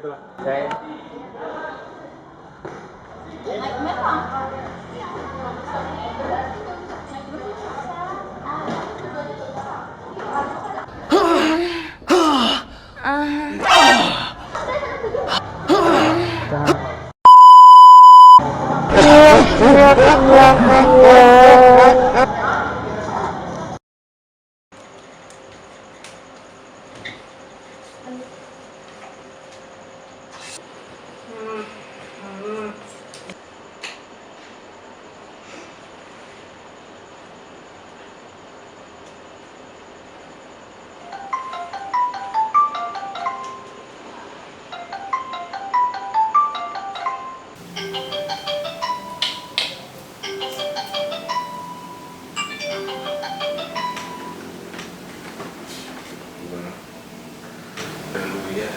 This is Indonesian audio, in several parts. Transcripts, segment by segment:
gitu lah. Saya naik memang. Haleluya.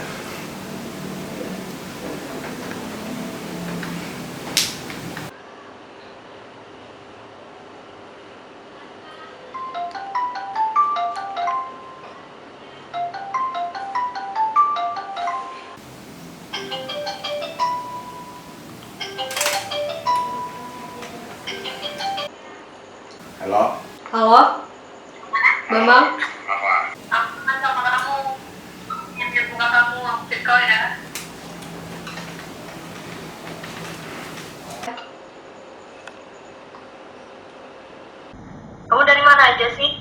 Halo? Halo, Bambang. Apa? Aku kan sama kamu nyindir bunga kamu, aku kau ya. Kamu dari mana aja sih?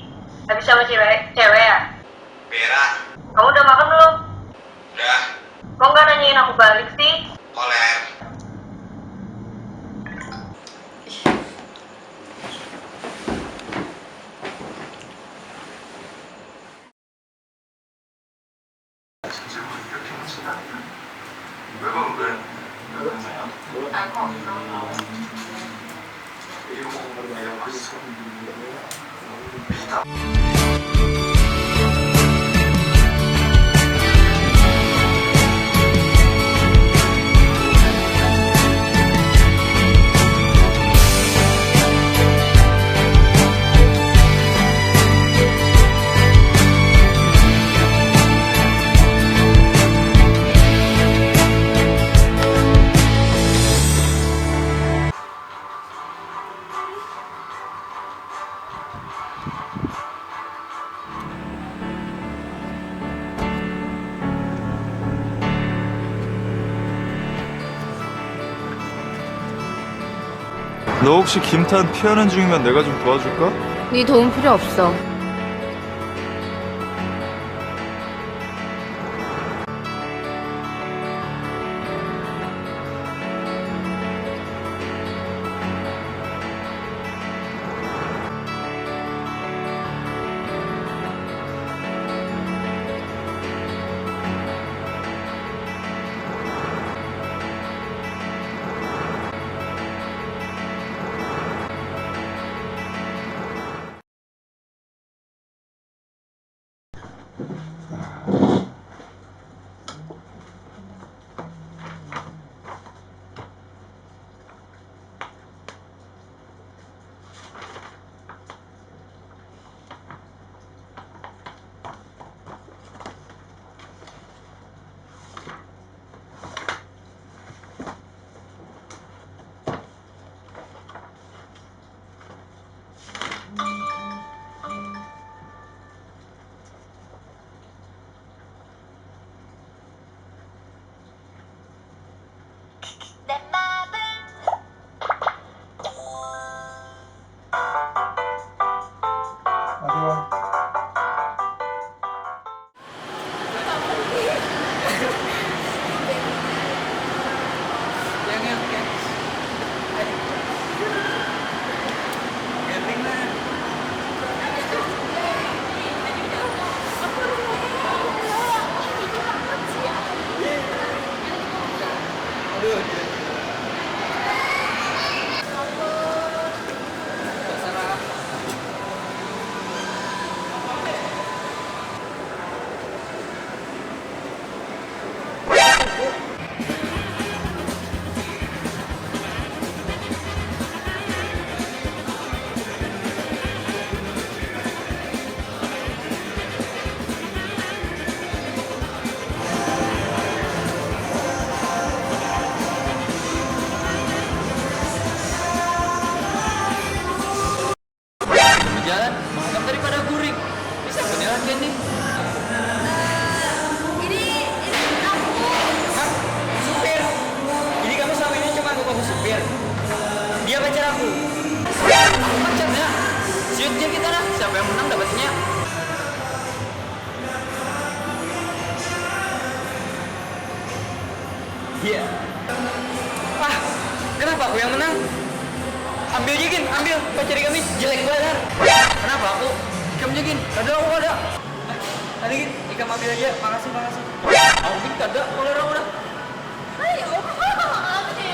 Habis sama cewek ya? Bera? Kamu udah makan belum? Udah? Kok nggak nanyain aku balik sih? Koler? 왜 그래? 너 혹시 김탄 피하는 중이면 내가 좀 도와줄까? 네 도움 필요 없어. Iya. Ah, kenapa aku yang menang? Ambil aja, Gin, ambil. Kau cari kami jelek banget. Kenapa aku? Ikam aja, Gin. Kada aku ada. Tadi Gin, Ikam ambil aja. Makasih, makasih. Aku Gin kada. Kalau orang udah. Ayo, ambil.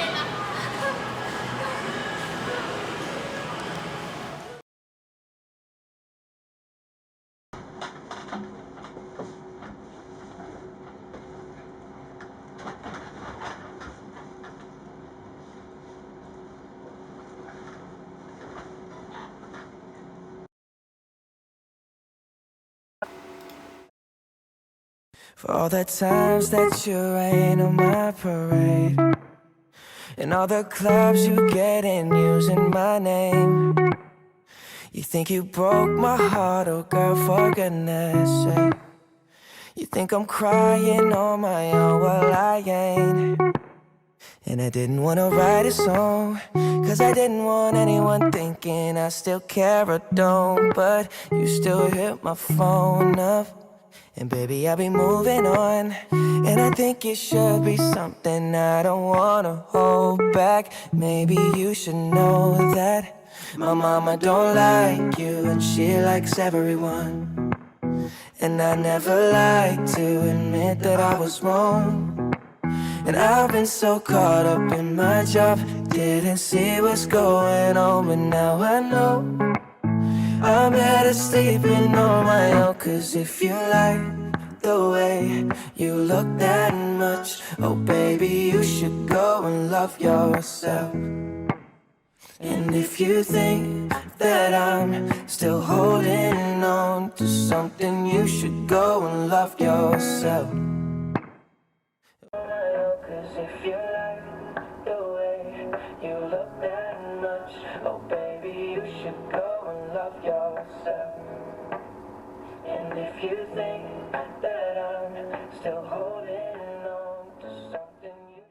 For all the times that you rain on my parade, and all the clubs you get in using my name. You think you broke my heart, oh girl, for goodness sake. You think I'm crying on my own, well I ain't. And I didn't wanna write a song, cause I didn't want anyone thinking I still care or don't. But you still hit my phone up, and baby, I'll be moving on. And I think it should be something I don't wanna hold back. Maybe you should know that my mama don't like you, and she likes everyone. And I never like to admit that I was wrong. And I've been so caught up in my job, didn't see what's going on, but now I know I'm better sleeping on my own. Cause if you like the way you look that much, oh baby, you should go and love yourself. And if you think that I'm still holding on to something, you should go and love yourself. Cause if you like the way you look that much, oh baby, you should go and love yourself. And if you think that I'm still holding on to something, you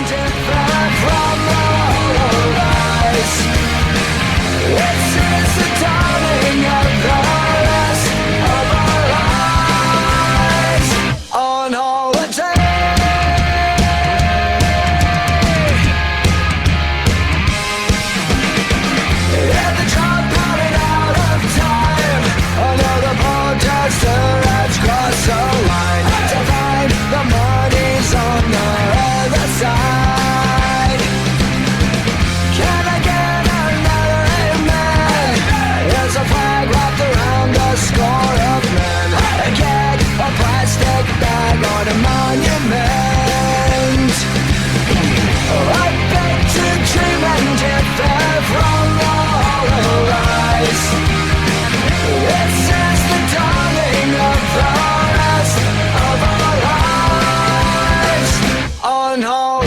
different from the rise. This is the dawning of the rest of our lives on holiday. Yeah, the drum pounding out of time. Another protester has crossed the line. To find the money's on the other side. Can I get another amen? There's a flag wrapped around a score of men. A gag, a plastic bag on a monument. I beg to dream and differ from the hollow rise. This is the dawning of the rest of our lives on holiday.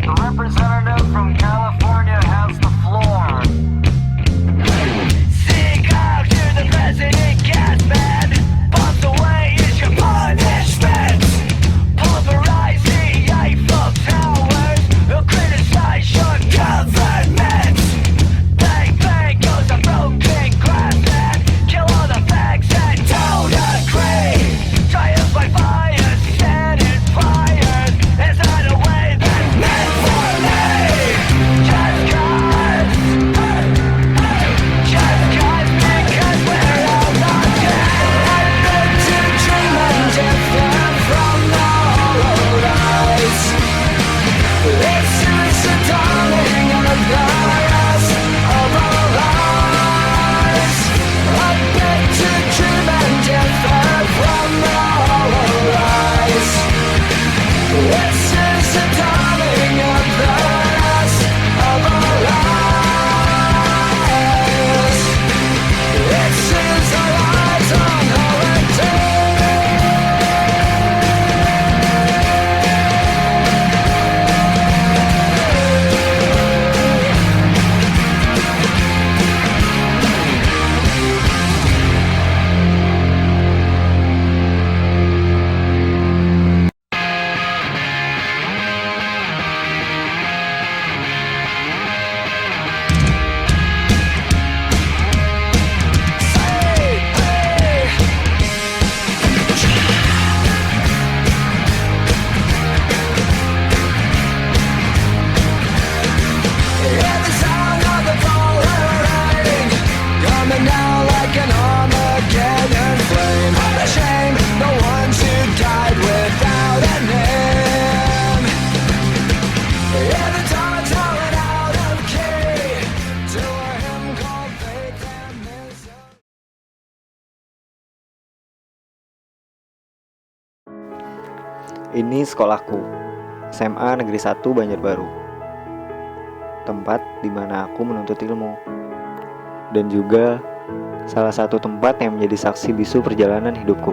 The representative from California has the floor. Seek out to the president, gas man. Bombs away is your punishment. Pulverize the Eiffel Towers. They'll criticize your government. Bang, bang goes a broken glass man. Kill all the facts that don't agree. Triumph by fire, set it fires. Is that a way that's meant for me? Just cause, because we're all not dead. I beg to dream and differ from the hollow rise. This is the dawning of the rest of our lives. I beg to dream and differ from the hollow rise. This is the dawning of the rest of our lives. This is our lives on holiday. Yeah, the sound of the fallen rain coming down like an Armageddon flame. The shame, the ones who died without a name. Yeah, the time's rolling out of key to a hymn called Faith and Misery. Ini sekolahku, SMA Negeri 1 Banjarbaru. Tempat di mana aku menuntut ilmu. Dan juga salah satu tempat yang menjadi saksi bisu perjalanan hidupku.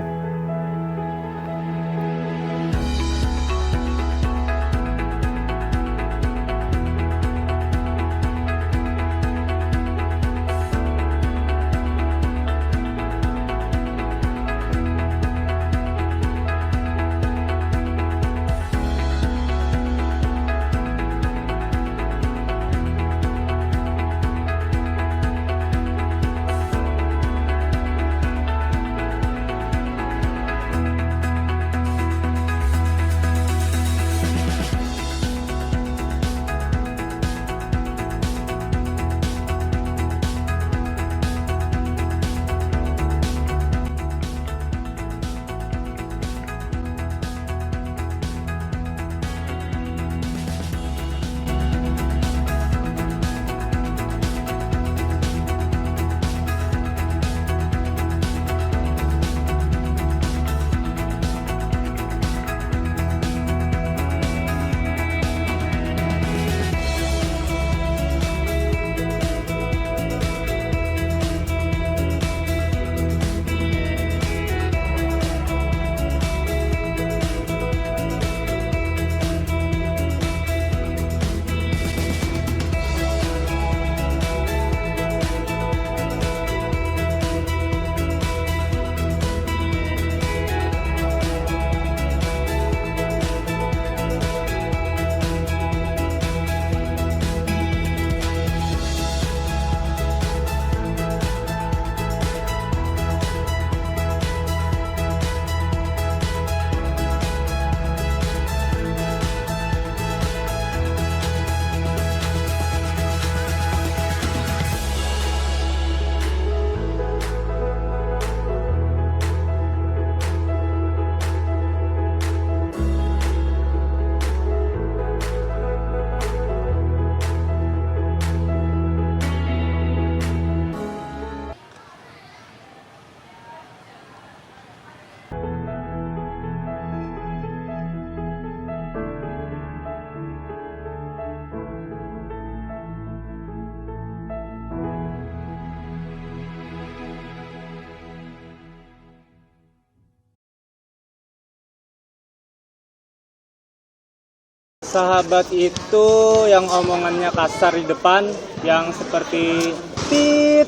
Sahabat itu yang omongannya kasar di depan, yang seperti tit.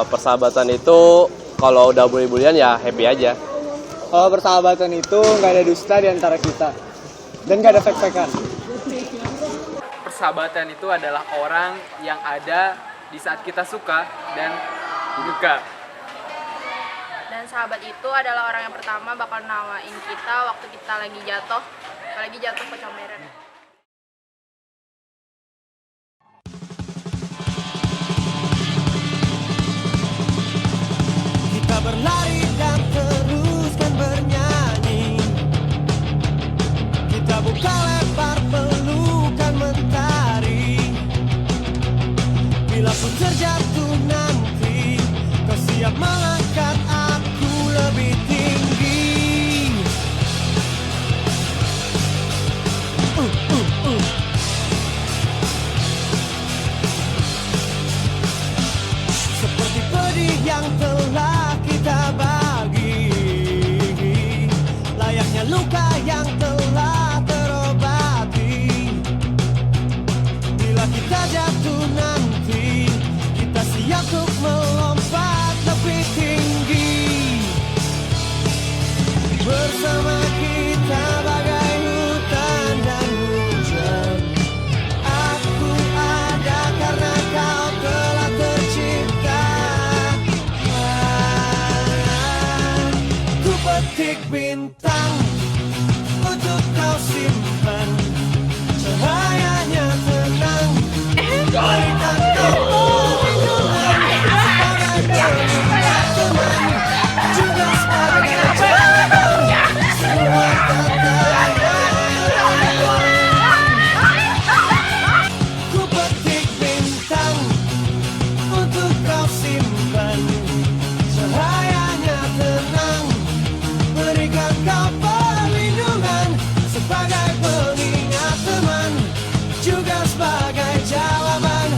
Persahabatan itu kalau udah bully-bulian ya happy aja. Kalau persahabatan itu nggak ada dusta di antara kita dan nggak ada fake-fakean. Persahabatan itu adalah orang yang ada di saat kita suka dan duka. Dan sahabat itu adalah orang yang pertama bakal nawain kita waktu kita lagi jatuh, apalagi jatuh ke comberan. Kita berlari dan teruskan bernyanyi. Kita buka lebar pelukan mentari. Bila pun terjatuh nanti, kau siap mengangkat aku lebih tinggi. Seperti pedih yang telah kita bagi, layaknya luka yang telah terobati. Bila kita jatuh nanti, kita siap untuk melompat lebih tinggi. Bersama kita bagai hutan dan hujan. Aku ada karena kau telah tercipta. Ku petik bintang untuk kau simpan. Cahayanya tenang, berikan kau perlindungan sebagai pengingat teman, juga sebagai jawaban semua tantangan. Ku petik bintang untuk kau simpan. Cahayanya tenang, berikan kau perlindungan sebagai pengingat teman, juga sebagai jawaban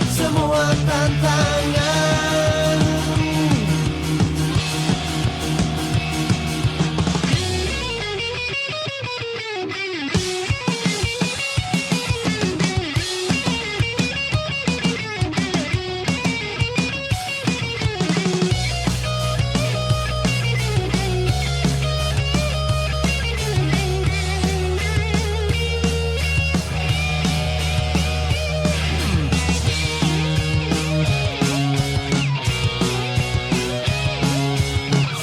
semua tantangan.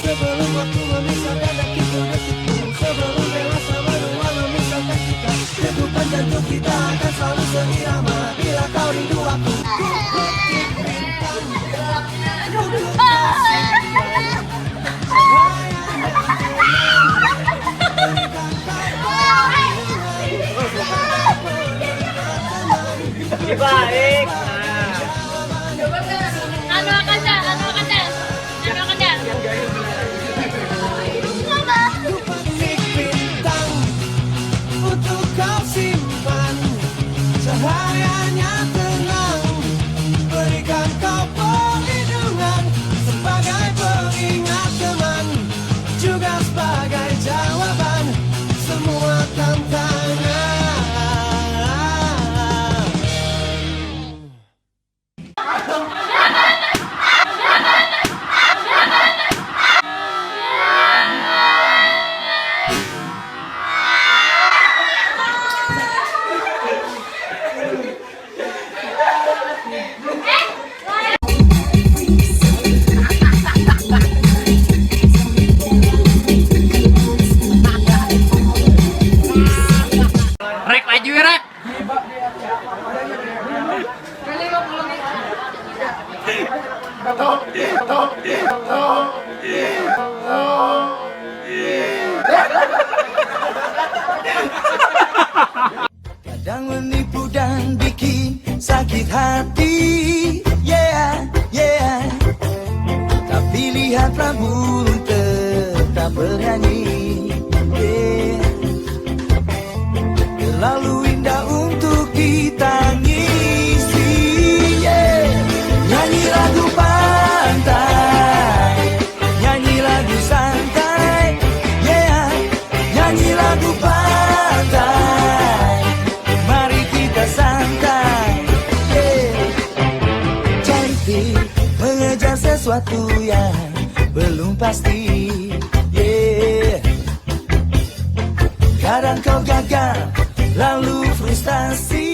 Sebelum waktu memisahkan detik-detikku, sebelum dewasa berdua memisahkan kita, degupan jantung kita akan selalu seirama. Bila kau rindu aku, ku petik bintang untuk kau simpan. Cahayanya tenang, berikan kau perlindungan sebagai pengingat teman. Baik. Anu akan dah. Ku petik bintang untuk kau simpan. Cahayanya tenang, berikan kau perlindungan sebagai pengingat teman, juga sebagai jawaban semua tantangan. Rek maju ya, Rek. Kadang menipu dan bikin sakit hati, yeah, yeah. Tapi lihatlah burung tetap bernyanyi, yeah. Terlalu indah untuk ditangisi, yeah. Nyanyi lagu pantai, nyanyi lagu santai, yeah. Nyanyi lagu pantai. sesuatu yang belum pasti. Yeah. Kadang kau gagal, lalu frustasi.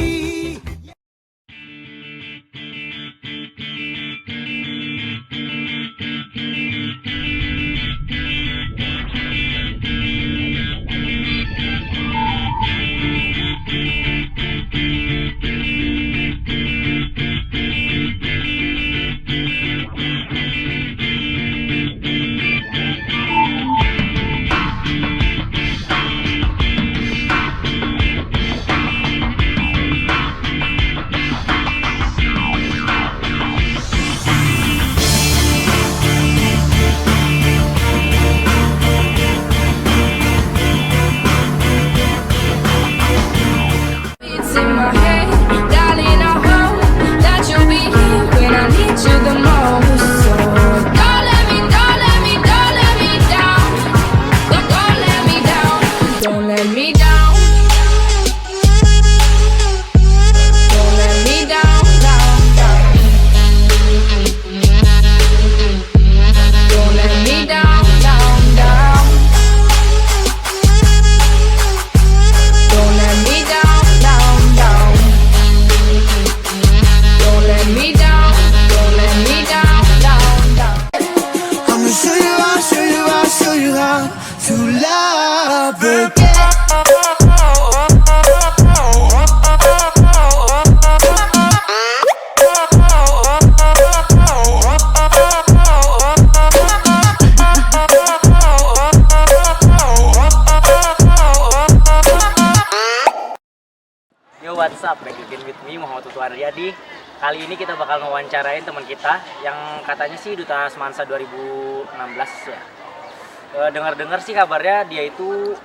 It's in my head, darling, I hope that you'll be here when I need you the most. So don't let me down. Don't let me down. Don't let me down. Don't let me down, down, down. Don't let me down, down, down. Don't let me down, down, down. Don't let me down, down, down. I'ma show you how to love again. Yo, what's up? Back again with me, Muhammad Tutu Aryadi. Kali ini kita bakal ngewawancarain teman kita yang katanya sih Duta Semansa 2016 ya. Dengar-dengar sih kabarnya dia itu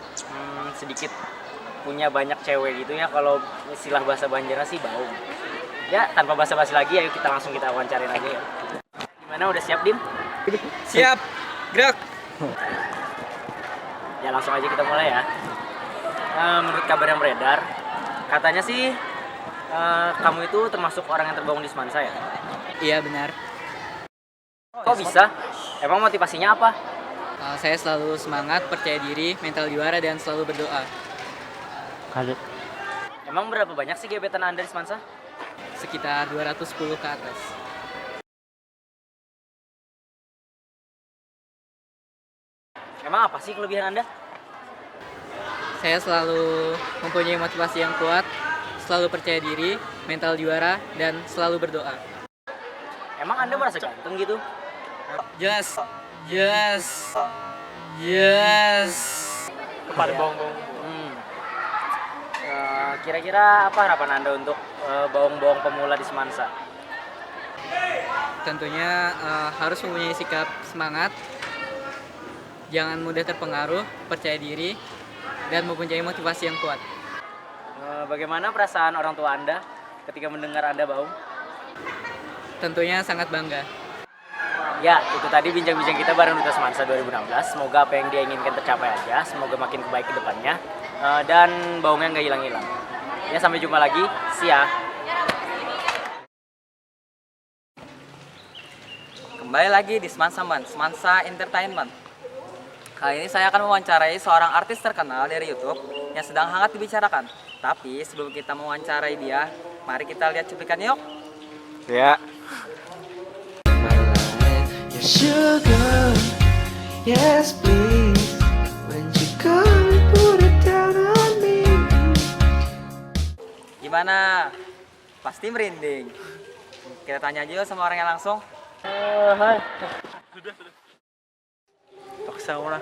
sedikit punya banyak cewek gitu ya. Kalau istilah bahasa Banjarnya sih baung. Ya, tanpa basa-basi lagi, ayo kita langsung wawancarin aja ya. Gimana, udah siap, Dim? Siap, gerak. Ya, langsung aja kita mulai ya. Menurut kabar yang beredar, katanya sih kamu itu termasuk orang yang terbangun di Semansa ya? Iya benar. Kok bisa? Emang motivasinya apa? Saya selalu semangat, percaya diri, mental juara, dan selalu berdoa. Emang berapa banyak sih gebetan Anda di Semansa? Sekitar 210 ke atas. Emang apa sih kelebihan Anda? Saya selalu mempunyai motivasi yang kuat, selalu percaya diri, mental juara, dan selalu berdoa. Emang Anda merasa ganteng gitu? Yes. Kepada bohong-bohong. Kira-kira apa harapan Anda untuk bohong-bohong pemula di Semansa? Tentunya harus mempunyai sikap semangat, jangan mudah terpengaruh, percaya diri, dan mempunyai motivasi yang kuat. Bagaimana perasaan orang tua Anda ketika mendengar Anda baung? Tentunya sangat bangga. Ya, itu tadi bincang-bincang kita bareng Duta Semansa 2016. Semoga apa yang dia inginkan tercapai aja. Semoga makin baik ke depannya. Dan baungnya nggak hilang-hilang. Ya, sampai jumpa lagi. See ya. Kembali lagi di Semansa Entertainment. Kali ini saya akan mewawancarai seorang artis terkenal dari YouTube yang sedang hangat dibicarakan. Tapi sebelum kita mewawancarai dia, mari kita lihat cuplikannya yuk. Ya. Sugar, yes please. When you come and put it down on me. Gimana? Pasti merinding. Kita tanya aja yuk sama orangnya langsung. Hai.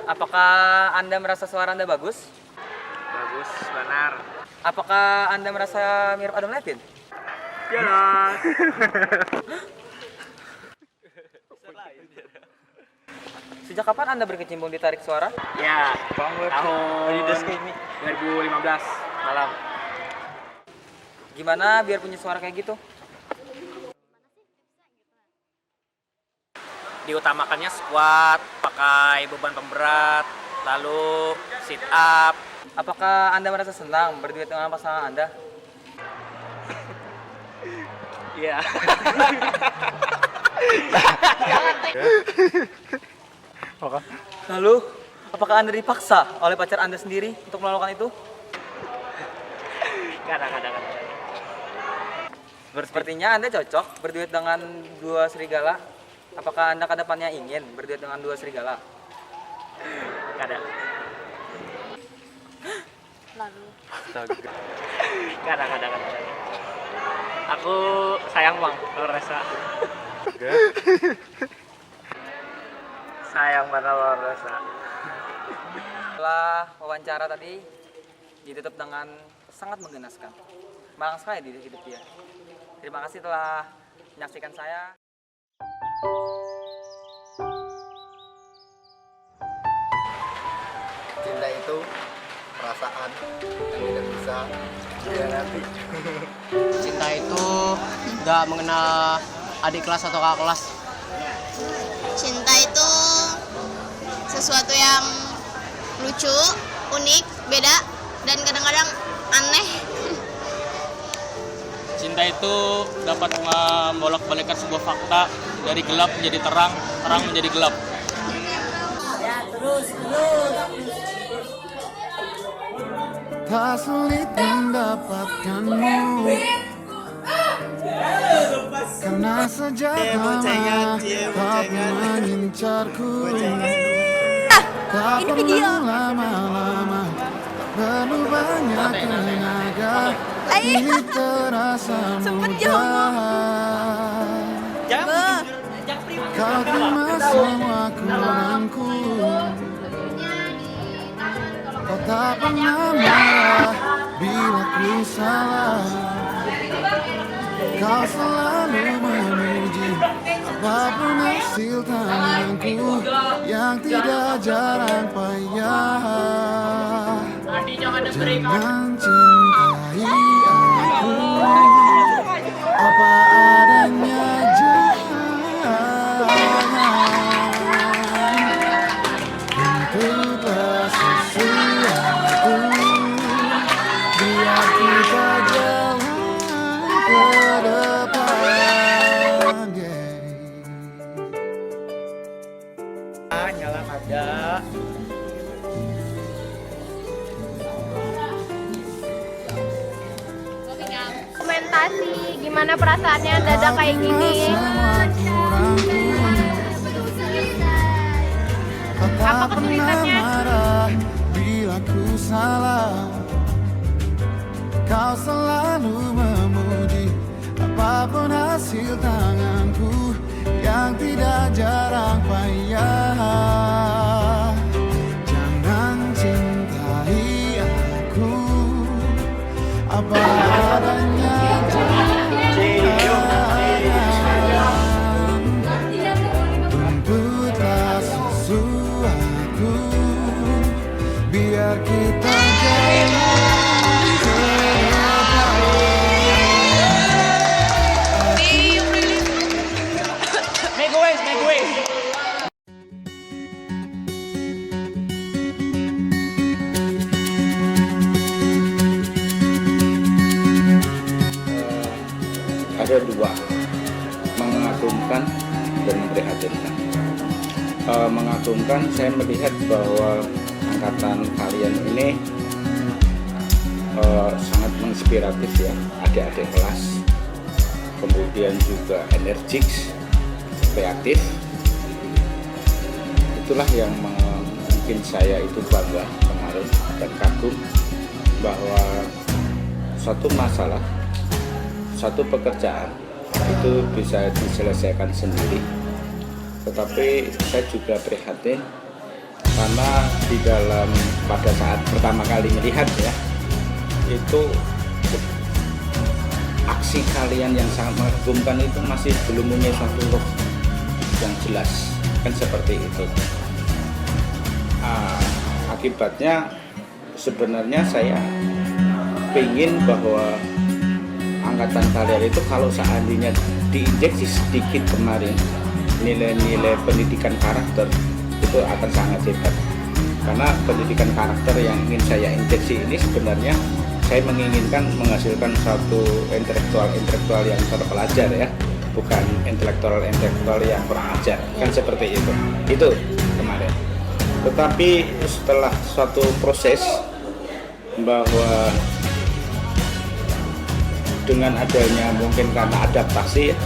Apakah Anda merasa suara Anda bagus? Bagus, benar. Apakah Anda merasa mirip Adam Levine? Jalan. Sejak kapan Anda berkecimpung di tarik suara? Ya, tahun 2015 malam. Gimana biar punya suara kayak gitu? Diutamakannya squat, pakai beban pemberat, lalu sit up. Apakah Anda merasa senang berduet dengan pasangan Anda? Iya. Lalu, apakah Anda dipaksa oleh pacar Anda sendiri untuk melakukan itu? Kadang-kadang. Sepertinya Anda cocok berduet dengan dua serigala. Apakah Anda ke depannya ingin berduet dengan dua serigala? Kadang. Lalu. Kadang. Aku sayang Bang, Resa. Sayang banget Resa. Setelah wawancara tadi ditutup dengan sangat menggenaskan. Malang sekali di hidup dia. Terima kasih telah menyaksikan saya. Cinta itu perasaan yang tidak bisa dihianati. Cinta itu nggak mengenal adik kelas atau kakak kelas. Cinta itu sesuatu yang lucu, unik, beda, dan kadang-kadang aneh. Cinta itu dapat membolak-balikkan sebuah fakta dari gelap menjadi terang, terang menjadi gelap. Tak sulit mendapatkanmu, karena sejak lama kau mengincarku. Tak perlu lama-lama, tak perlu banyak tenaga, ini terasa mudah. Kau terima semua kurangku, kau tak pernah marah bila ku salah. Kau selalu memuji apapun hasil tanganku yang tidak jarang payah. Jangan cintai aku apa adanya, bentuklah sesuatu biar kita jalan ke depan. Nyala ada. Komentasi, gimana perasaannya dadak kayak gini? Apa kesulitannya? Marah bila ku salah, kau selalu memuji apapun hasil tanganku yang tidak jarang payah. Jangan cintai aku apa adanya, tuntutlah sesuatu biar kita jalan ke depan. Make away. Ada dua, mengagumkan dan memprihatinkan. Mengagumkan, saya melihat bahwa angkatan kalian ini sangat menginspiratif ya, adik-adik kelas, kemudian juga energik, kreatif. Itulah yang mungkin saya itu bangga kemarin dan kagum bahwa satu masalah, satu pekerjaan itu bisa diselesaikan sendiri. Tetapi saya juga prihatin karena di dalam pada saat pertama kali melihat ya, itu aksi kalian yang sangat mengagumkan itu masih belum punya satu roh yang jelas, kan seperti itu. Akibatnya sebenarnya saya ingin bahwa angkatan kalian itu kalau seandainya diinjeksi sedikit kemarin nilai-nilai pendidikan karakter itu akan sangat hebat, karena pendidikan karakter yang ingin saya injeksi ini sebenarnya saya menginginkan menghasilkan satu intelektual yang terpelajar ya, bukan intelektual yang kurang ajar, kan seperti itu kemarin. Tetapi setelah suatu proses bahwa dengan adanya mungkin karena adaptasi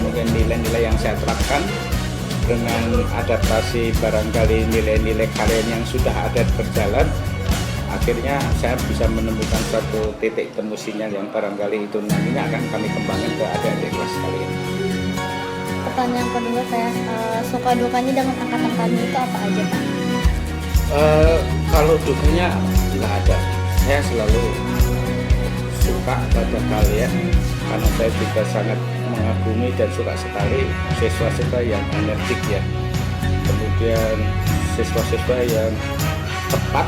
mungkin nilai-nilai yang saya terapkan dengan adaptasi barangkali nilai-nilai kalian yang sudah ada berjalan, akhirnya saya bisa menemukan suatu titik temu sinyal yang barangkali itu nantinya akan kami kembangkan ke adik-adik kelas kalian. Pertanyaan kedua saya, suka dukanya dengan angkatan kami itu apa aja Pak? Kalau dukanya nggak ada, saya selalu suka pada kalian karena saya juga sangat mengagumi dan suka sekali siswa-siswa yang energik ya, kemudian siswa-siswa yang tepat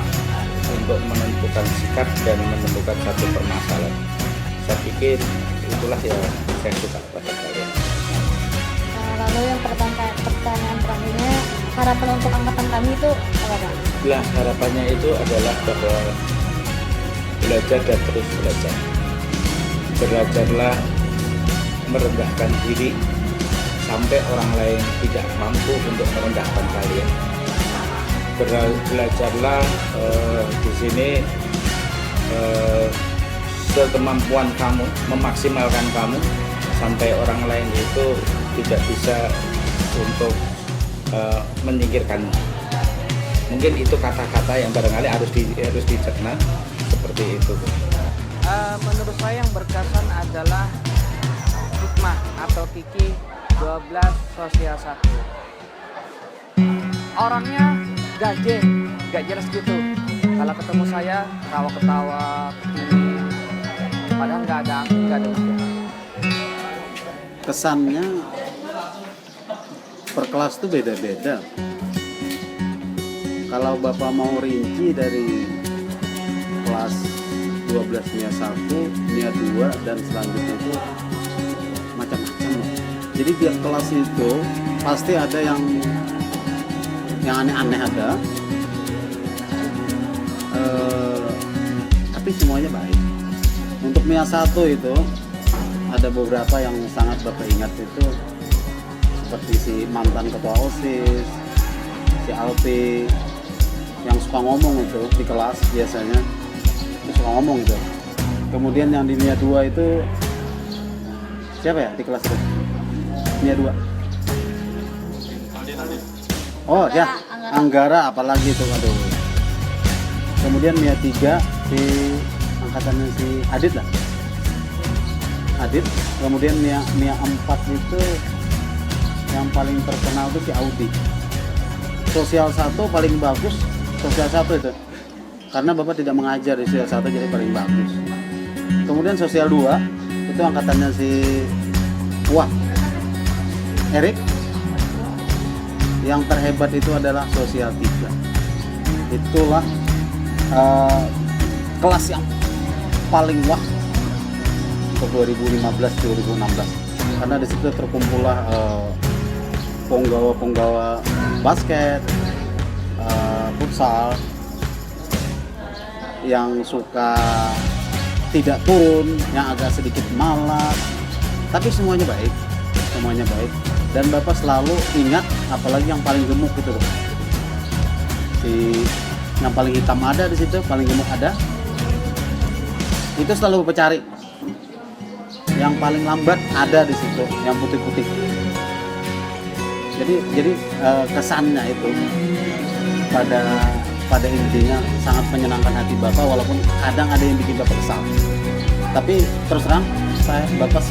untuk menentukan sikap dan menemukan satu permasalahan. Saya pikir itulah yang saya suka pada kalian. Lalu yang pertanyaan terakhirnya, harapan untuk angkatan kami itu apa Pak? Lah, harapannya itu adalah bahwa belajar dan terus belajar. Belajarlah merendahkan diri sampai orang lain tidak mampu untuk merendahkan kalian. Belajarlah di sini sekemampuan kamu, memaksimalkan kamu sampai orang lain itu tidak bisa untuk menyingkirkanmu. Mungkin itu kata-kata yang barangkali harus dicerna seperti itu. Menurut saya yang berkesan adalah hikmah atau Kiki 12 sosial 1. Orangnya gajah, gak jelas gitu. Kalau ketemu saya ketawa-ketawa, padahal nggak ada angin, nggak ada hujan. Kesannya per kelas tuh beda-beda. Kalau Bapak mau rinci dari kelas 12 NIA 1, NIA 2 dan selanjutnya itu macam-macam. Jadi tiap kelas itu pasti ada yang aneh-aneh ada. Tapi semuanya baik. Untuk NIA 1 itu ada beberapa yang sangat Bapak ingat itu seperti si mantan ketua OSIS, si Alpi yang suka ngomong itu di kelas biasanya, suka ngomong itu. Kemudian yang di NIA 2 itu siapa ya di kelas itu? NIA 2. Oh ya, Anggara apalagi itu, aduh. Kemudian NIA 3 si angkatannya si Adit lah. Adit. Kemudian NIA 4 itu yang paling terkenal itu si Audi. Sosial 1 paling bagus, sosial 1 itu. Karena Bapak tidak mengajar di sosial 1 jadi paling bagus. Kemudian sosial 2 itu angkatannya si Erik. Yang terhebat itu adalah sosial 3. Itulah kelas yang paling wah untuk 2015-2016 karena di situ terkumpullah penggawa basket, futsal yang suka tidak turun, yang agak sedikit malas, tapi semuanya baik dan Bapak selalu ingat apalagi yang paling gemuk gitu loh. Yang paling hitam ada di situ, paling gemuk ada. Itu selalu Bapak cari. Yang paling lambat ada di situ, yang putih-putih. Jadi kesannya itu pada intinya sangat menyenangkan hati Bapak walaupun kadang ada yang bikin Bapak kesal. Tapi terus terang Bapak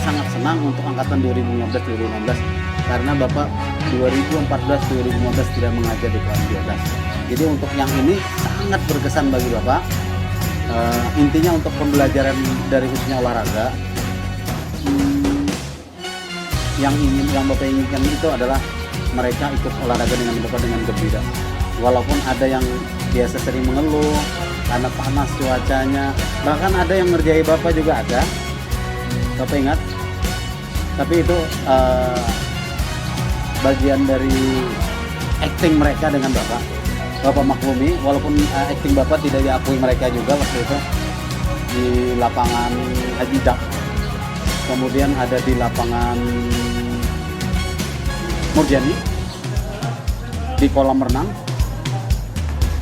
sangat senang untuk angkatan 2015-2016 karena Bapak 2014-2015 tidak mengajar di kelas 12. Jadi untuk yang ini sangat berkesan bagi Bapak. Intinya untuk pembelajaran dari khususnya olahraga yang Bapak inginkan itu adalah mereka ikut olahraga dengan Bapak dengan gembira. Walaupun ada yang biasa sering mengeluh karena panas cuacanya, bahkan ada yang ngerjai Bapak juga ada. Bapak ingat? Tapi itu bagian dari acting mereka dengan Bapak. Bapak maklumi, walaupun acting Bapak tidak diakui mereka juga waktu itu di lapangan Haji Dak. kemudian ada di lapangan Murjani, di kolam renang,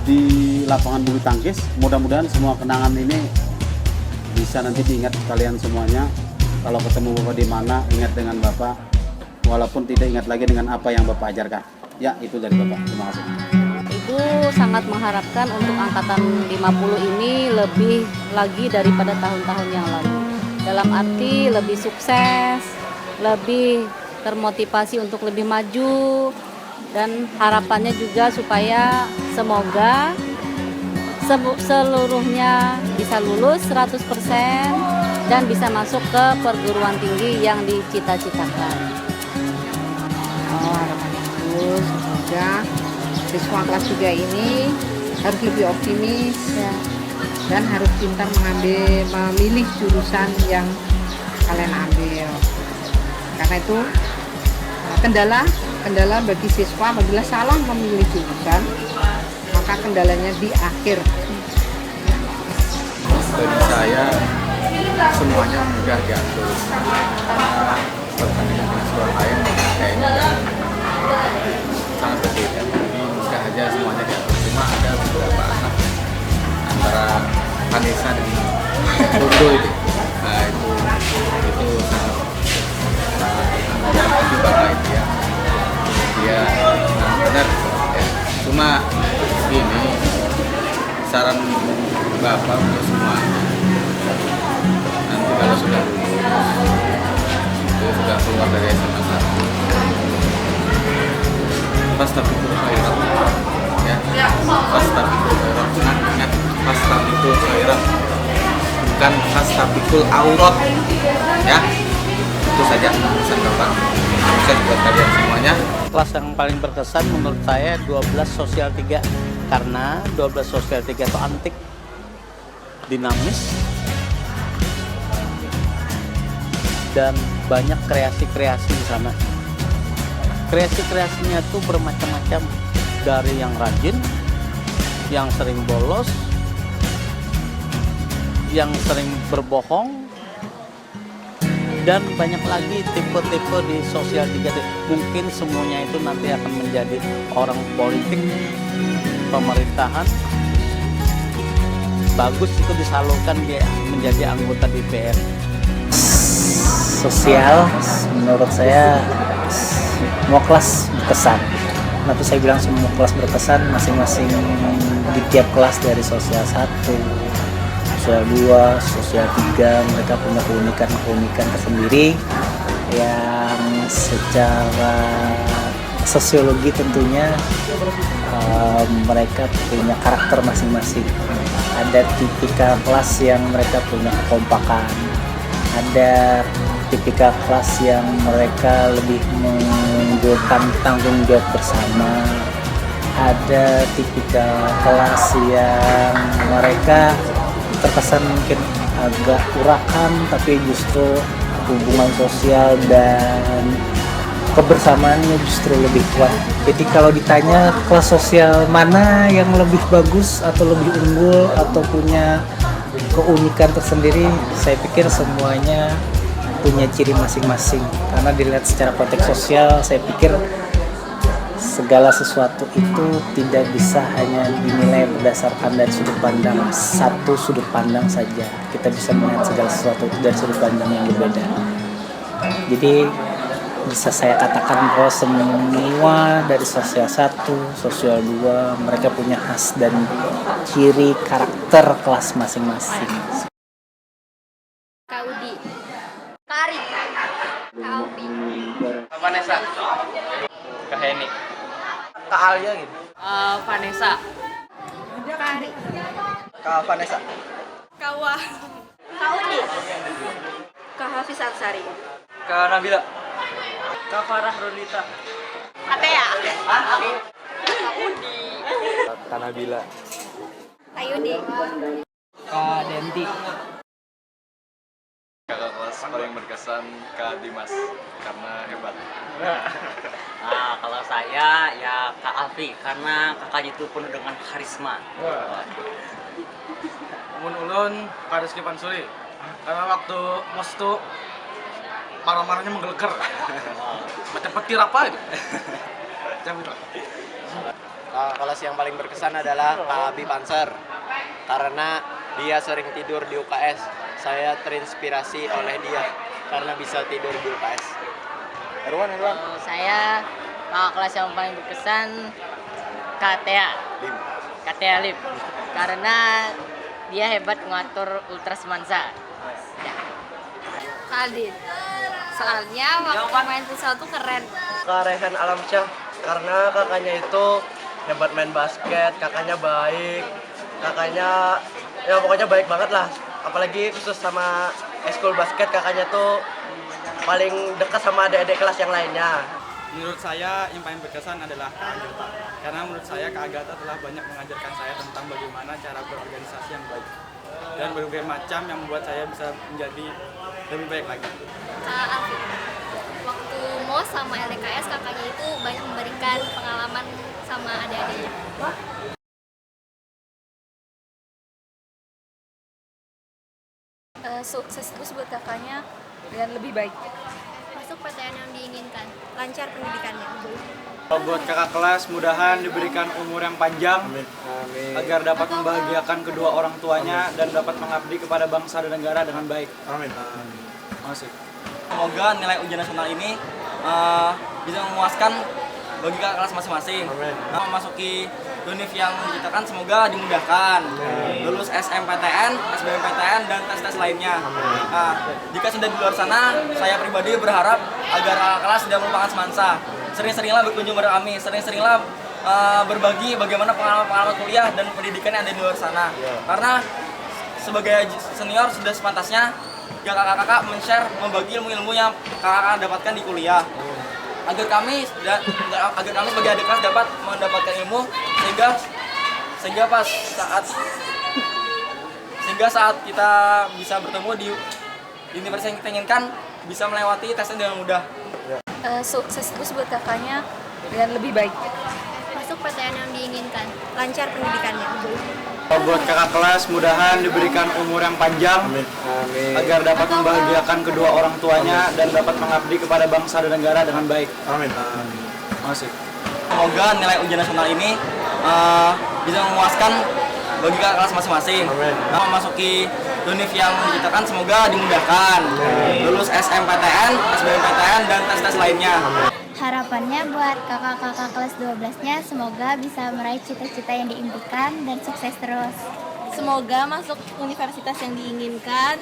di lapangan bulu tangkis. Mudah-mudahan semua kenangan ini bisa nanti diingat kalian semuanya. Kalau ketemu Bapak di mana, ingat dengan Bapak, walaupun tidak ingat lagi dengan apa yang Bapak ajarkan. Ya, itu dari Bapak. Terima kasih. Ibu sangat mengharapkan untuk angkatan 50 ini lebih lagi daripada tahun-tahun yang lalu. Dalam arti lebih sukses, lebih termotivasi untuk lebih maju, dan harapannya juga supaya semoga seluruhnya bisa lulus 100% dan bisa masuk ke perguruan tinggi yang dicita-citakan. Harapannya bagus, semoga siswa kelas 3 ini harus lebih optimis dan harus pintar memilih jurusan yang kalian ambil. Karena itu kendala bagi siswa apabila salah memilih jurusan, maka kendalanya di akhir. Bagi saya semuanya mudah diatur, karena perbandingan dengan sekolah lain kayaknya sangat berbeda. Jadi mudah aja semuanya diatur. Cuma ada beberapa anak antara Vanessa dan Dodo itu, nah itu sangat yang bapak itu ya, dia benar ya. Cuma ini saran bapak untuk semuanya, nanti kalau sudah lulus itu sudah keluar dari SMA 1, pas tapi khairat ya, pas tapi khairat, ingat pas tapi khairat, bukan pas tapi aurat ya. Itu saja pesan bapak, sukses buat kalian semuanya. Kelas yang paling berkesan menurut saya 12 sosial 3, karena 12 sosial 3 itu antik, dinamis, dan banyak kreasi-kreasi di sana. Kreasi-kreasinya itu bermacam-macam, dari yang rajin, yang sering bolos, yang sering berbohong, dan banyak lagi tipe-tipe di sosial 3. Mungkin semuanya itu nanti akan menjadi orang politik, pemerintahan. Bagus itu disalurkan dia menjadi anggota DPR. Sosial menurut saya semua kelas berkesan. Kenapa saya bilang semua kelas berkesan? Masing-masing di tiap kelas, dari sosial 1, sosial 2, sosial 3, mereka punya keunikan tersendiri yang secara sosiologi tentunya mereka punya karakter masing-masing. Ada tipikal kelas yang mereka punya kekompakan, ada tipikal kelas yang mereka lebih menunjukkan tanggung jawab bersama, ada tipikal kelas yang mereka terkesan mungkin agak urakan, tapi justru hubungan sosial dan kebersamaannya justru lebih kuat. Jadi kalau ditanya kelas sosial mana yang lebih bagus atau lebih unggul atau punya keunikan tersendiri, saya pikir semuanya punya ciri masing-masing. Karena dilihat secara konteks sosial, saya pikir segala sesuatu itu tidak bisa hanya dinilai berdasarkan dari sudut pandang satu sudut pandang saja. Kita bisa melihat segala sesuatu itu dari sudut pandang yang berbeda. Jadi bisa saya katakan bahwa semua dari sosial 1, sosial 2 mereka punya khas dan ciri karakter kelas masing-masing. Kak Udi, Kak Ari, Kak Alfi, Kak Vanessa, Kak Heni, Kak Alia gitu. Vanessa, Kak Ari, Kak Vanessa, Kak Wah, Kak Udi, Kak Hafiz Ansari, Kak Nabila, Kak Farah Rulita, Kak Tea, Kak Udi, Kak Nabila, Kak Yudi, Kak Denti. Kakak kelas paling berkesan Kak Dimas, karena hebat. Nah, kalau saya ya Kak Alfi, karena kakak itu penuh dengan karisma. Ulun Kak Rizky Pansuli, karena waktu mos itu marah-marahnya menggelegar. Macam petir apa itu? Kelas yang paling berkesan adalah Kak Abi Panser karena dia sering tidur di UKS. Saya terinspirasi oleh dia karena bisa tidur di UKS. Erwan. Saya kelas yang paling berkesan KTA Lip karena dia hebat mengatur Ultra Semansa. Adit. Soalnya waktu main futsal tuh keren. Kak Rehan Alamsyah karena kakaknya itu hebat main basket, kakaknya baik, kakaknya ya pokoknya baik banget lah. Apalagi khusus sama ekskul basket, kakaknya tuh paling dekat sama adik-adik kelas yang lainnya. Menurut saya yang paling berkesan adalah Kak Agatha. Karena menurut saya Kak Agatha telah banyak mengajarkan saya tentang bagaimana cara berorganisasi yang baik dan berbagai macam yang membuat saya bisa menjadi lebih baik lagi. Kak Alvin. Waktu MOS sama LKS kakaknya itu banyak memberikan pengalaman sama adik-adiknya. Sukses terus buat kakaknya dan lebih baik. Masuk PTN yang diinginkan, lancar pendidikannya. Buat kakak kelas, mudahan diberikan umur yang panjang agar dapat membahagiakan kedua orang tuanya dan dapat mengabdi kepada bangsa dan negara dengan baik. Amin. Masih. Semoga nilai ujian nasional ini bisa memuaskan bagi kakak kelas masing-masing. Memasuki univ yang diciptakan semoga dimudahkan. Lulus SMPTN, SBMPTN dan tes-tes lainnya. Jika sudah di luar sana, saya pribadi berharap agar kakak kelas tidak melupakan semansa. Sering-seringlah berkunjung pada kami, sering-seringlah berbagi bagaimana pengalaman-pengalaman kuliah dan pendidikan yang ada di luar sana. Karena sebagai senior sudah sepantasnya ya kakak-kakak men-share, membagi ilmu-ilmu yang kakak dapatkan di kuliah. Agar kami sebagai adik kelas dapat mendapatkan ilmu sehingga saat kita bisa bertemu di universitas yang kita inginkan bisa melewati tesnya dengan mudah. Sukses terus buat kakaknya dan lebih baik. Masuk PTN yang diinginkan, lancar pendidikannya. Buat kakak kelas, mudahan diberikan umur yang panjang agar dapat membahagiakan kedua orang tuanya dan dapat mengabdi kepada bangsa dan negara dengan baik. Amin. Masih. Semoga nilai ujian nasional ini bisa memuaskan bagi kakak kelas masing-masing. Memasuki univ yang diciptakan semoga dimudahkan. Lulus SMPTN, SBMPTN dan tes-tes lainnya. Harapannya buat kakak-kakak kelas 12-nya semoga bisa meraih cita-cita yang diimpikan dan sukses terus. Semoga masuk universitas yang diinginkan.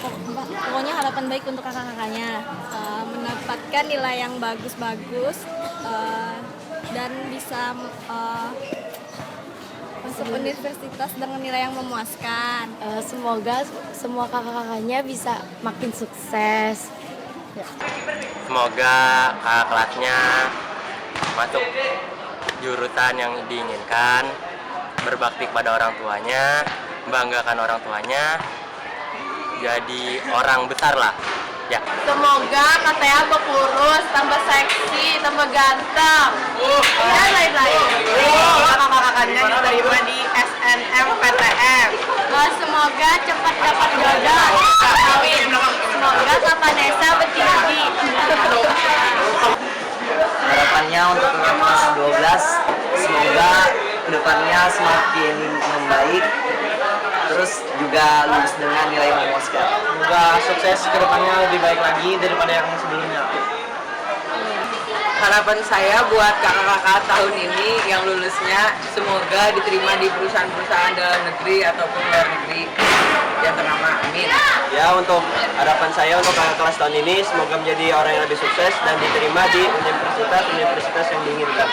Pokoknya harapan baik untuk kakak-kakaknya. Mendapatkan nilai yang bagus-bagus dan bisa masuk universitas dengan nilai yang memuaskan. Semoga semua kakak-kakaknya bisa makin sukses. Semoga kakak kelasnya masuk jurusan yang diinginkan, berbakti kepada orang tuanya, membanggakan orang tuanya, jadi orang besar lah. Ya. Semoga katanya berkurus, tambah seksi, tambah ganteng, dan lain-lain. Kakak-kakaknya diterima di SNMPTN. Semoga cepat dapat jodoh, kawin. Semoga Kak Vanessa bertinggi. Harapannya untuk kelas 12 semoga kedepannya semakin membaik, terus juga lulus dengan nilai yang memuaskan. Semoga sukses kedepannya lebih baik lagi daripada yang sebelumnya. Harapan saya buat kakak-kakak tahun ini yang lulusnya semoga diterima di perusahaan-perusahaan dalam negeri ataupun luar negeri yang ternama. Amin. Ya, untuk harapan saya untuk kakak kelas tahun ini semoga menjadi orang yang lebih sukses dan diterima di universitas yang diinginkan.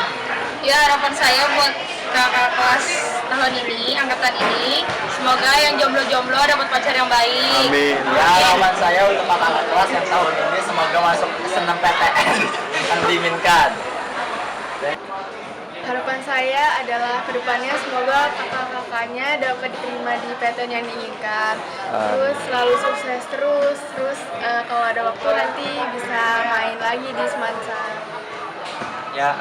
Ya, harapan saya buat kakak kelas tahun ini, angkatan ini, semoga yang jomblo-jomblo dapat pacar yang baik. Amin. Ya, harapan saya untuk kakak kelas yang tahun ini semoga masuk SNMPTN yang diinginkan. Harapan saya adalah kedepannya semoga kakak-kakaknya dapat diterima di PTN yang diinginkan. Terus selalu sukses terus kalau ada waktu nanti bisa main lagi di Semansa. Ya,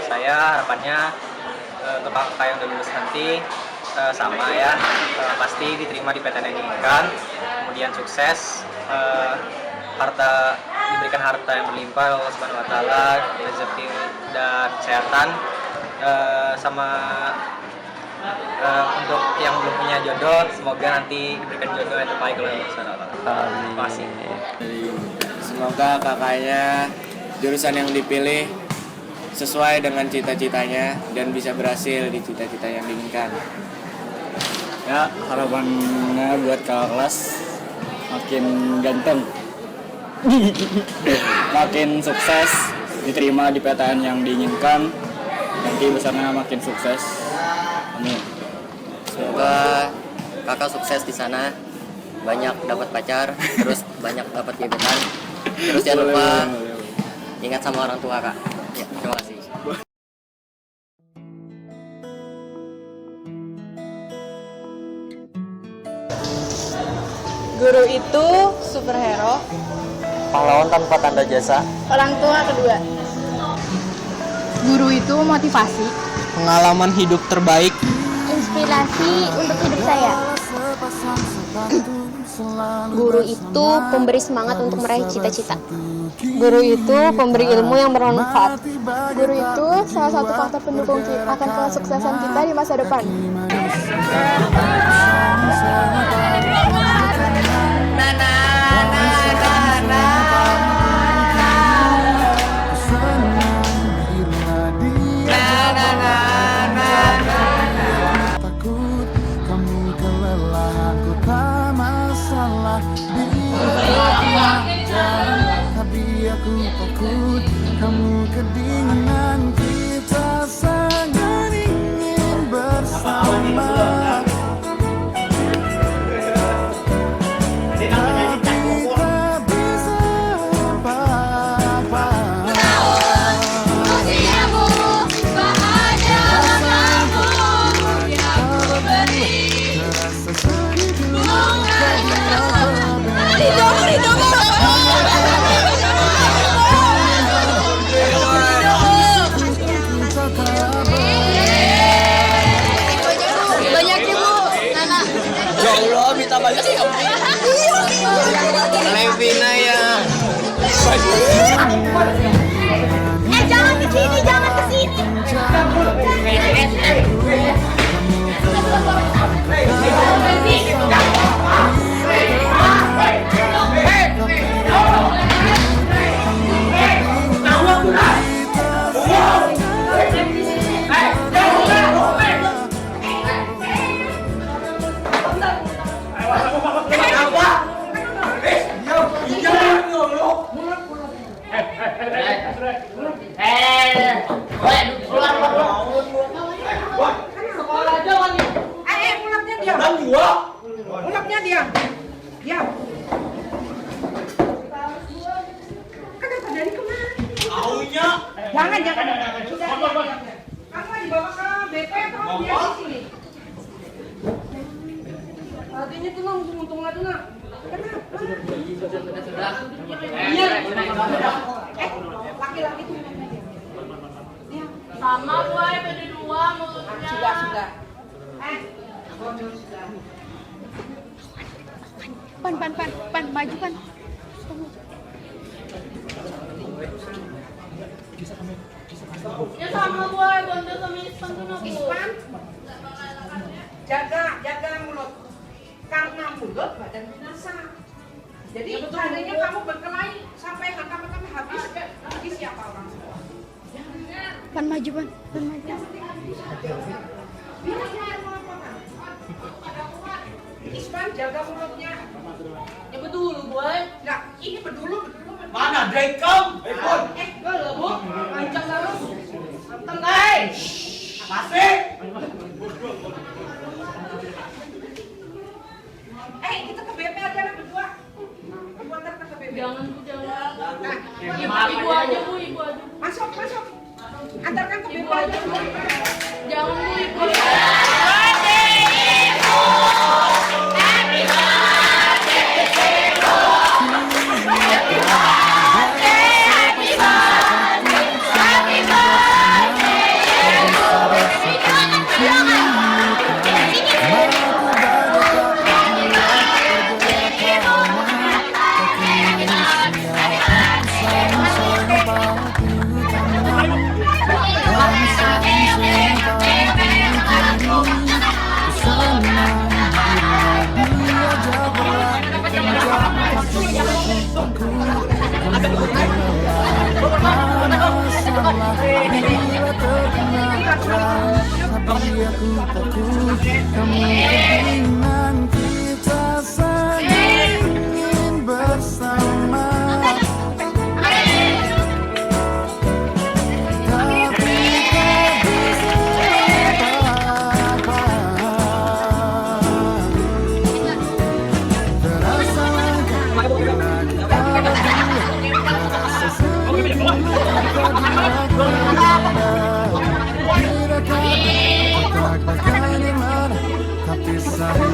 saya harapannya untuk kakak yang udah lulus nanti sama ya, pasti diterima di PTN yang diinginkan, kemudian sukses, diberikan harta yang berlimpah oleh Allah Subhanahu wa taala, rezeki dan kesehatan, sama untuk yang belum punya jodoh, semoga nanti diberikan jodoh yang terbaik oleh Allah Subhanahu wa taala. Terima kasih. Semoga kakaknya jurusan yang dipilih sesuai dengan cita-citanya dan bisa berhasil di cita-cita yang diinginkan. Ya, harapannya buat kakak kelas makin ganteng, makin sukses, diterima di PTN yang diinginkan, nanti besarnya makin sukses. Amin. Semoga kakak sukses di sana, banyak dapat pacar, terus banyak dapat gebetan. Terus jangan lupa ingat sama orang tua kak. Ya, terima kasih. Guru itu superhero, Pahlawan tanpa tanda jasa. orang tua kedua. Guru itu motivasi, Pengalaman hidup terbaik. Inspirasi untuk hidup saya. Guru itu pemberi semangat untuk meraih cita-cita. Guru itu pemberi ilmu yang bermanfaat. Guru itu salah satu faktor pendukung akan kesuksesan kita di masa depan. Takut kamu kelelahan, ku tak masalah. Tapi aku takut kamu kedinginan. Kita sangat ingin bersama. Banyak ibu, Nana. Ya Allah, minta banyak ya. Levina ya. Jangan ke sini, jangan ke sini. Mulutnya diam. Diam. Kenapa dari kemana? Aunya. Jangan. Sudah. Kamu dibawa ke BP atau dia di sini? Artinya tuh untung tuh nak. Iya. Laki-laki tuh. Sama boy, beda dua mulutnya. Sudah. Pan, maju pan. Ya sama boy, benda sama Ispan tuh aku. Ispan, jaga mulut. Karena mulut badan binasa. Jadi seandainya kamu berkelahi sampai hantam-hantam habis, nanti siapa orang tua? Pan maju. Ispan, jaga mulutnya. Ya betul boy. Nah, ini bedulu. Mana Drekom? Bu, panjang terus. Tenang. Masih. Kita ke BP aja lah berdua. Berdua ntar ke BP. Jangan. Nah, Ibu aja bu, ibu aja. Masuk. Antarkan ke BP aja. Jangan bu, ibu. Happy birthday to you. aku takut kamu kebingungan. Kita saling ingin bersama, tapi tak bisa apa-apa. Terasa langka bila kita berdua, terasa sedih bila kita berbeda. Kira kita bagai di mana, tapi saling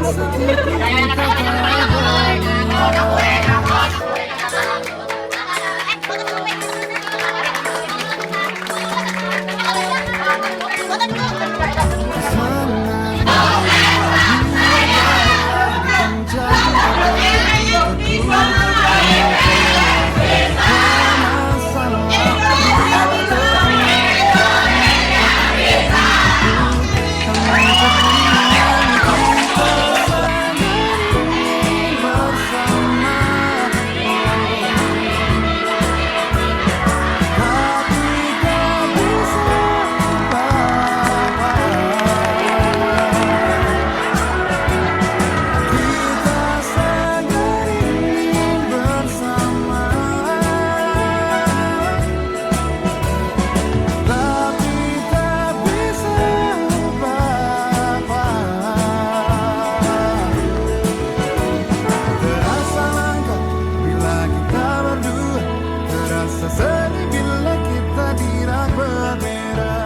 seperti kita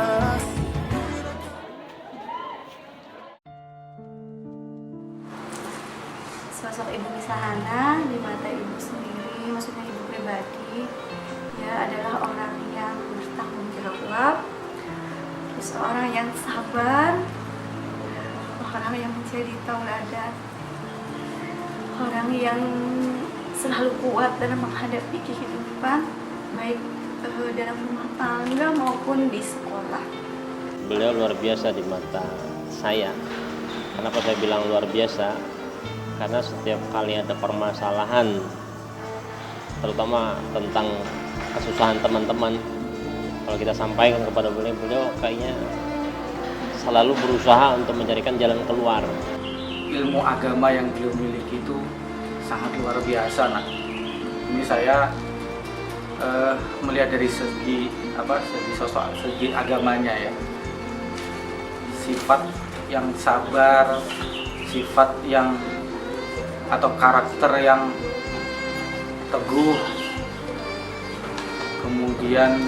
sosok Ibu Misahana di mata Ibu sendiri, maksudnya Ibu pribadi, ya adalah orang yang bertanggung jawab, seorang yang sabar, orang yang menjadi tauladan, orang yang selalu kuat dalam menghadapi kehidupan, baik dalam rumah tangga maupun di sekolah. Beliau luar biasa di mata saya. Kenapa saya bilang luar biasa? Karena setiap kali ada permasalahan, terutama tentang kesusahan teman-teman, kalau kita sampaikan kepada beliau, beliau kayaknya selalu berusaha untuk mencarikan jalan keluar. Ilmu agama yang beliau miliki itu sangat luar biasa. Nah, ini saya melihat dari segi segi agamanya ya, sifat yang sabar, sifat yang atau karakter yang teguh, kemudian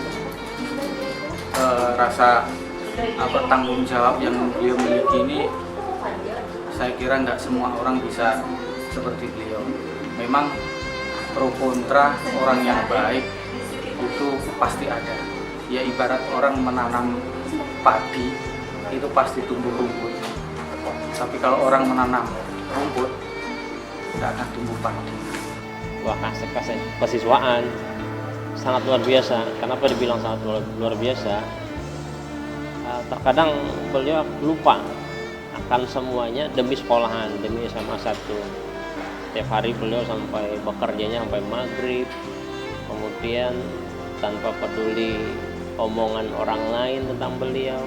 rasa tanggung jawab yang beliau miliki ini, saya kira nggak semua orang bisa seperti beliau. Memang pro kontra orang yang baik itu pasti ada. Ya ibarat orang menanam padi itu pasti tumbuh rumput. Tapi kalau orang menanam rumput tidak akan tumbuh padi. Wah, kesiswaan sangat luar biasa. Kenapa dibilang sangat luar biasa? Terkadang beliau lupa akan semuanya demi sekolahan, demi SMA 1. Setiap hari beliau sampai bekerjanya sampai maghrib, kemudian tanpa peduli omongan orang lain tentang beliau.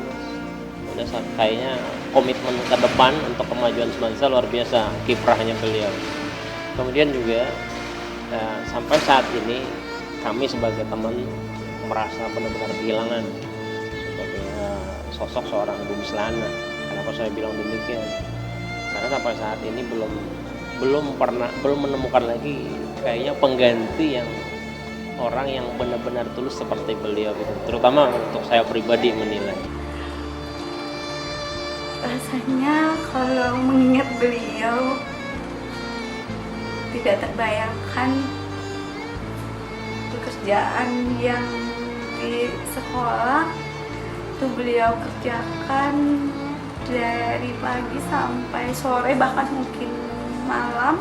Udah kayaknya komitmen ke depan untuk kemajuan bangsa luar biasa kiprahnya beliau. Kemudian juga sampai saat ini kami sebagai teman merasa benar-benar kehilangan sebagai sosok seorang Ibu Misahana. Kenapa saya bilang demikian? Karena sampai saat ini belum menemukan lagi kayaknya pengganti yang orang yang benar-benar tulus seperti beliau gitu. Terutama untuk saya pribadi menilai. Rasanya kalau mengingat beliau tidak terbayangkan pekerjaan yang di sekolah itu beliau kerjakan dari pagi sampai sore, bahkan mungkin malam,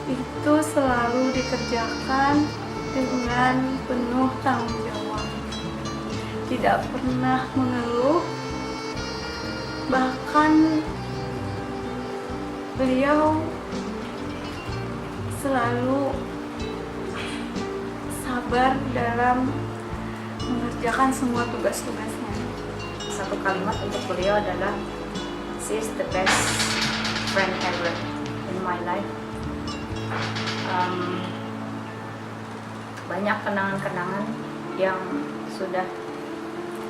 itu selalu dikerjakan dengan penuh tanggung jawab, tidak pernah mengeluh. Bahkan beliau selalu sabar dalam mengerjakan semua tugas-tugasnya. satu kalimat untuk beliau adalah she is the best friend ever in my life. Banyak kenangan-kenangan yang sudah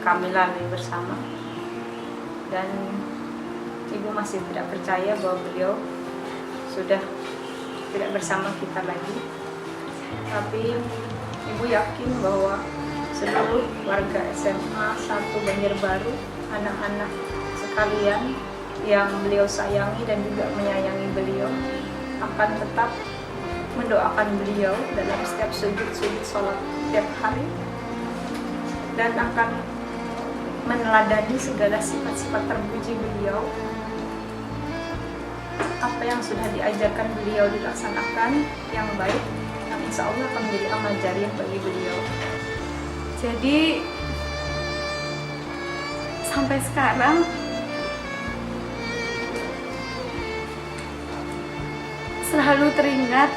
kami lalui bersama, dan ibu masih tidak percaya bahwa beliau sudah tidak bersama kita lagi. Tapi ibu yakin bahwa seluruh warga SMA 1 Banjarbaru, anak-anak sekalian yang beliau sayangi dan juga menyayangi beliau, akan tetap mendoakan beliau dalam setiap sujud-sujud sholat setiap hari, dan akan meneladani segala sifat-sifat terpuji beliau. Apa yang sudah diajarkan beliau dilaksanakan yang baik, yang insya Allah akan menjadi amal jariah bagi beliau. Jadi sampai sekarang selalu teringat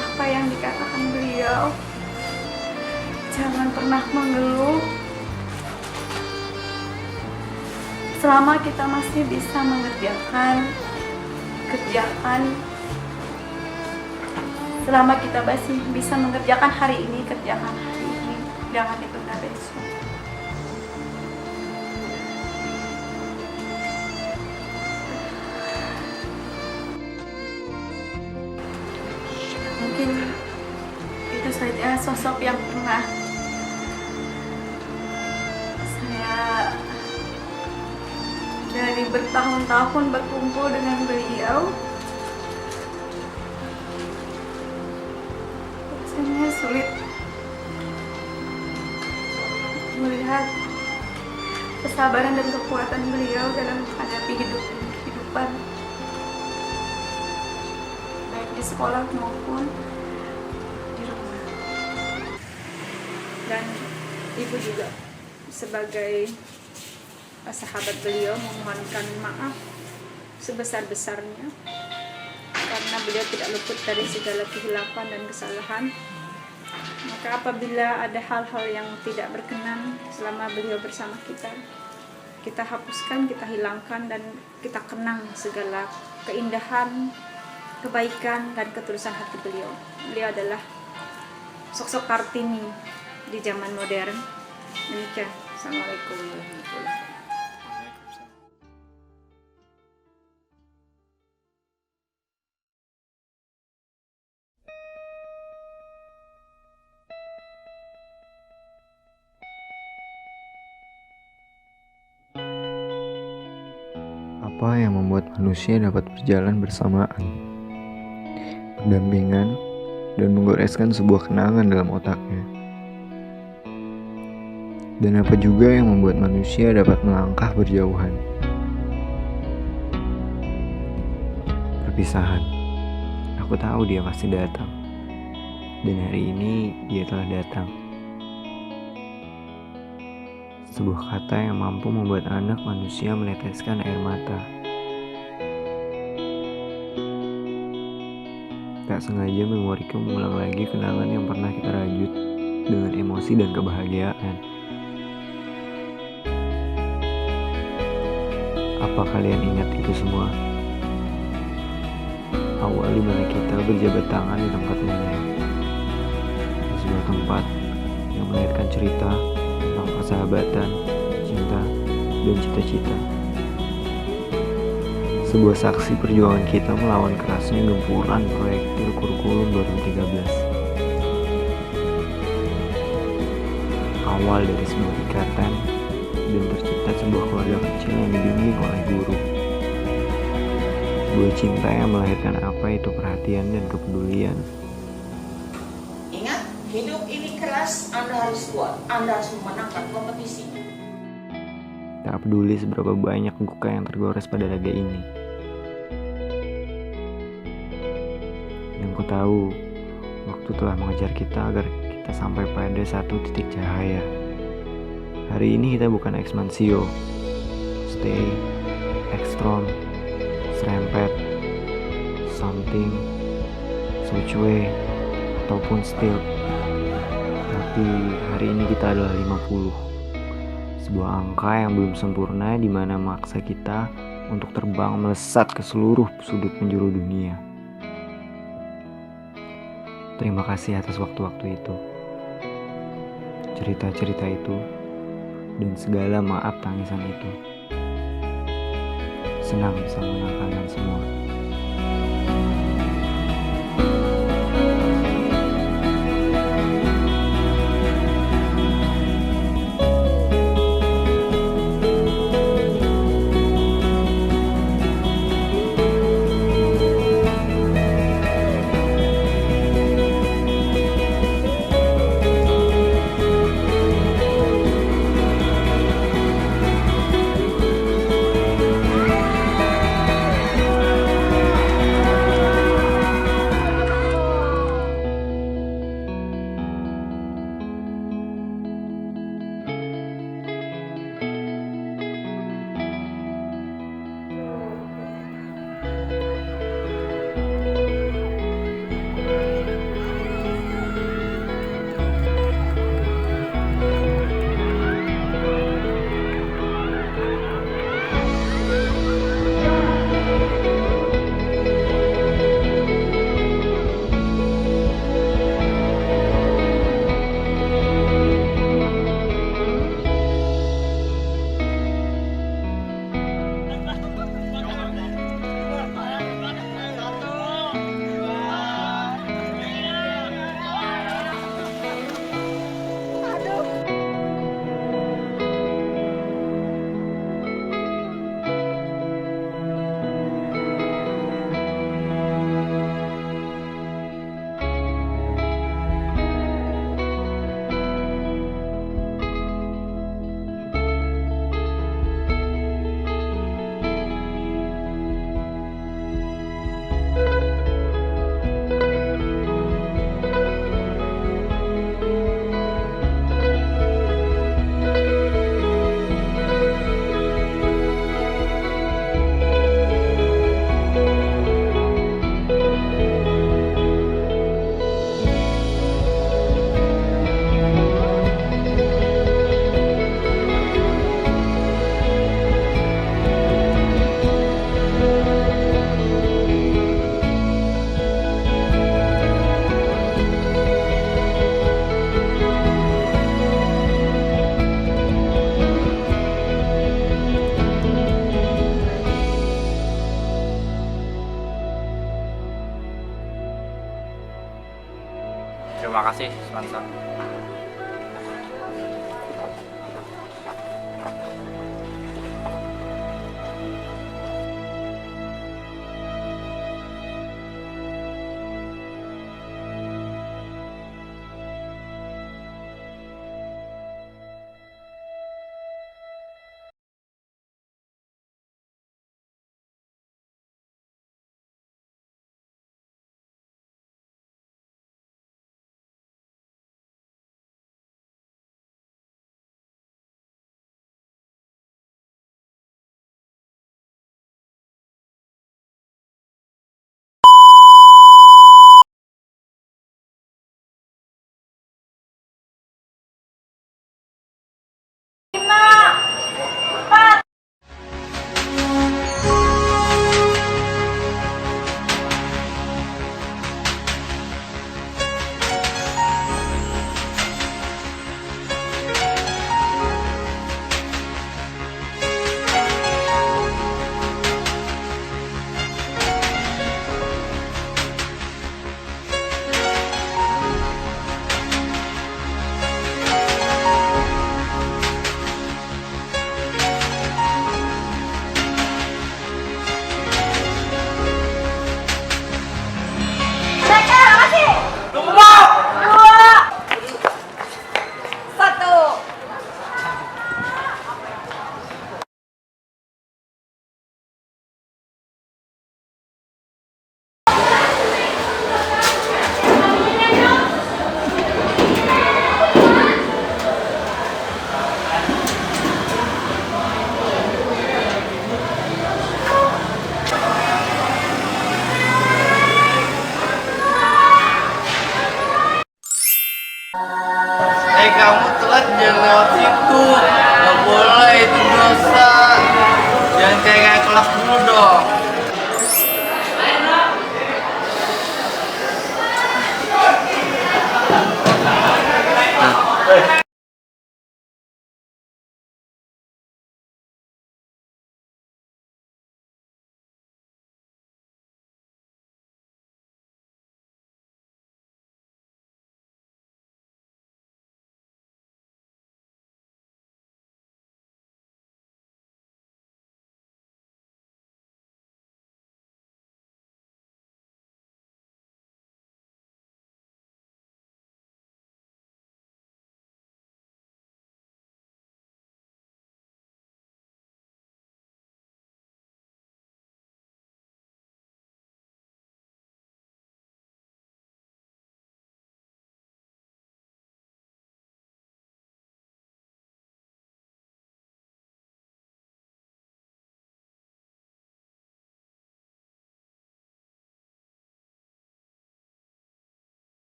apa yang dikatakan beliau, jangan pernah mengeluh selama kita masih bisa mengerjakan kerjaan, selama kita masih bisa mengerjakan hari ini, kerjakan hari ini, jangan ditunda besok. Mungkin itu saja sosok yang pernah saya dari bertahun-tahun berkumpul dengan beliau. Rasanya sulit melihat kesabaran dan kekuatan beliau dalam menghadapi kehidupan, baik di sekolah maupun di rumah. Dan ibu juga sebagai sahabat beliau memohonkan maaf sebesar-besarnya, karena beliau tidak luput dari segala kehilapan dan kesalahan. Maka apabila ada hal-hal yang tidak berkenan selama beliau bersama kita, kita hapuskan, kita hilangkan, dan kita kenang segala keindahan, kebaikan, dan ketulusan hati beliau. Beliau adalah sosok Kartini di zaman modern. Demikian. Assalamualaikum warahmatullahi wabarakatuh. Apa yang membuat manusia dapat berjalan bersamaan, berdampingan, dan menggoreskan sebuah kenangan dalam otaknya? Dan apa juga yang membuat manusia dapat melangkah berjauhan? Perpisahan. Aku tahu dia pasti datang, dan hari ini dia telah datang. Sebuah kata yang mampu membuat anak manusia meneteskan air mata. Tak sengaja memoriku mengulang lagi kenangan yang pernah kita rajut dengan emosi dan kebahagiaan. Apa kalian ingat itu semua? Awal dimana kita berjabat tangan di tempat nenek, di sebuah tempat yang melahirkan cerita tentang persahabatan, cinta, dan cita-cita. Sebuah saksi perjuangan kita melawan kerasnya gempuran proyektil kurikulum 2013. Awal dari sebuah ikatan dan tercipta sebuah keluarga kecil yang dibimbing oleh guru. Sebuah cinta yang melahirkan apa itu perhatian dan kepedulian. Ingat, hidup ini keras, Anda harus kuat, Anda harus memenangkan kompetisi. Tak peduli seberapa banyak luka yang tergores pada laga ini. Yang ku tahu, waktu telah mengejar kita agar kita sampai pada satu titik cahaya. Hari ini kita bukan Exmansio, Stay, Extron, Serempet, Something, Switchway, ataupun still. Tapi hari ini kita adalah 50. Sebuah angka yang belum sempurna di mana memaksa kita untuk terbang melesat ke seluruh sudut penjuru dunia. Terima kasih atas waktu-waktu itu, cerita-cerita itu, dan segala maaf tangisan itu. Senang bisa mengenal kalian semua. Terima kasih, Semansa. Kamu telat jangan lewat situ. Nggak boleh, itu dosa. Jangan kayak kelas dulu dong.